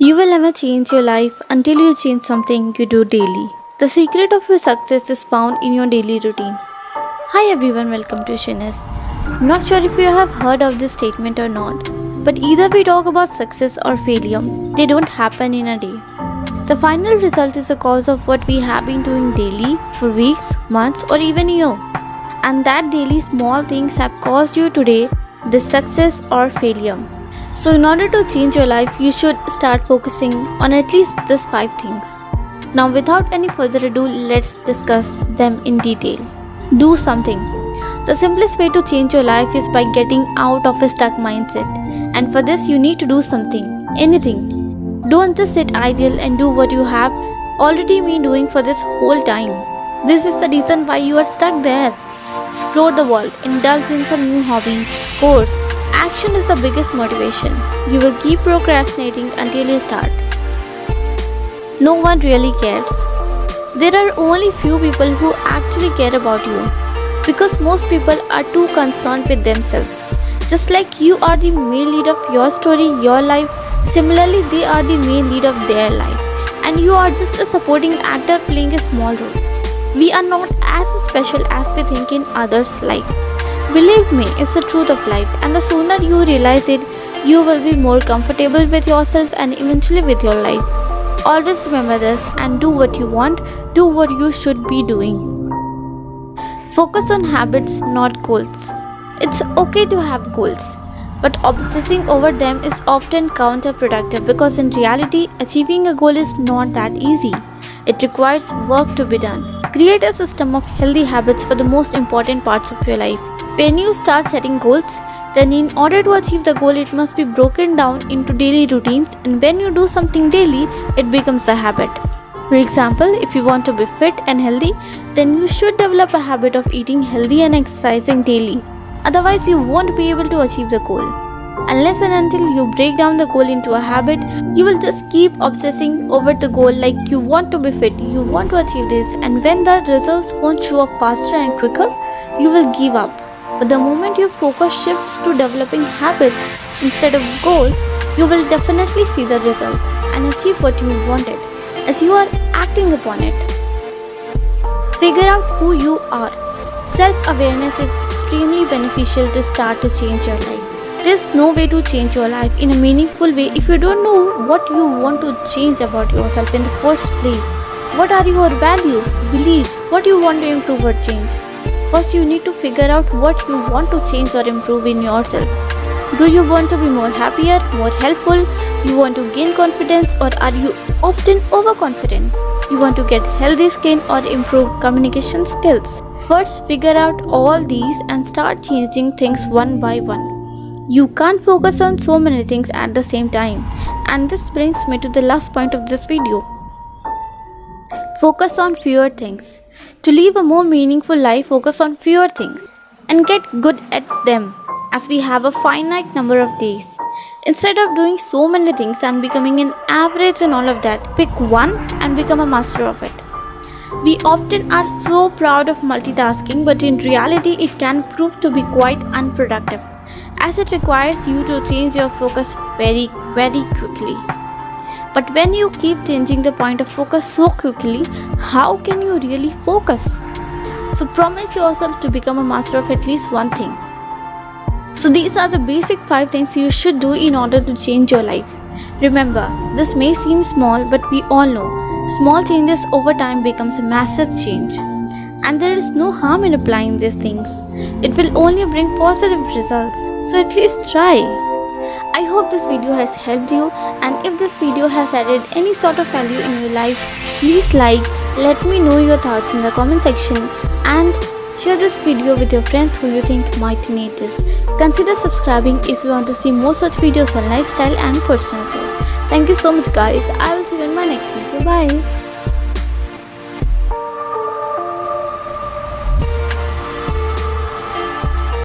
You will never change your life until you change something you do daily. The secret of your success is found in your daily routine. Hi everyone, welcome to Shines. Not sure if you have heard of this statement or not, but either we talk about success or failure, they don't happen in a day. The final result is a cause of what we have been doing daily for weeks, months, or even a year. And that daily small things have caused you today this success or failure. So in order to change your life, you should start focusing on at least these 5 things. Now without any further ado, let's discuss them in detail. Do something. The simplest way to change your life is by getting out of a stuck mindset. And for this you need to do something, anything. Don't just sit idle and do what you have already been doing for this whole time. This is the reason why you are stuck there. Explore the world, indulge in some new hobbies, course. Action is the biggest motivation. You will keep procrastinating until you start. No one really cares. There are only few people who actually care about you because most people are too concerned with themselves. Just like you are the main lead of your story, your life, similarly they are the main lead of their life and you are just a supporting actor playing a small role. We are not as special as we think in others' life. Believe me, it's the truth of life, and the sooner you realize it, you will be more comfortable with yourself and eventually with your life. Always remember this and do what you want, do what you should be doing. Focus on habits, not goals. It's okay to have goals, but obsessing over them is often counterproductive because in reality, achieving a goal is not that easy. It requires work to be done. Create a system of healthy habits for the most important parts of your life. When you start setting goals, then in order to achieve the goal, it must be broken down into daily routines, and when you do something daily, it becomes a habit. For example, if you want to be fit and healthy, then you should develop a habit of eating healthy and exercising daily. Otherwise, you won't be able to achieve the goal. Unless and until you break down the goal into a habit, you will just keep obsessing over the goal like you want to be fit, you want to achieve this, and when the results won't show up faster and quicker, you will give up. But the moment your focus shifts to developing habits instead of goals, you will definitely see the results and achieve what you wanted as you are acting upon it. Figure out who you are. Self-awareness is extremely beneficial to start to change your life. There's no way to change your life in a meaningful way if you don't know what you want to change about yourself in the first place. What are your values, beliefs, what you want to improve or change? First, you need to figure out what you want to change or improve in yourself. Do you want to be more happier, more helpful? You want to gain confidence, or are you often overconfident? You want to get healthy skin or improve communication skills? First, figure out all these and start changing things one by one. You can't focus on so many things at the same time. And this brings me to the last point of this video. Focus on fewer things. To live a more meaningful life, focus on fewer things and get good at them, as we have a finite number of days. Instead of doing so many things and becoming an average in all of that, pick one and become a master of it. We often are so proud of multitasking, but in reality it can prove to be quite unproductive, as it requires you to change your focus very quickly. But when you keep changing the point of focus so quickly, how can you really focus? So promise yourself to become a master of at least one thing. So these are the basic 5 things you should do in order to change your life. Remember, this may seem small, but we all know, small changes over time becomes a massive change. And there is no harm in applying these things. It will only bring positive results. So at least try. I hope this video has helped you, and if this video has added any sort of value in your life, please let me know your thoughts in the comment section and share this video with your friends who you think might need this. Consider subscribing if you want to see more such videos on lifestyle and personal growth. Thank you so much guys. I will see you in my next video. Bye.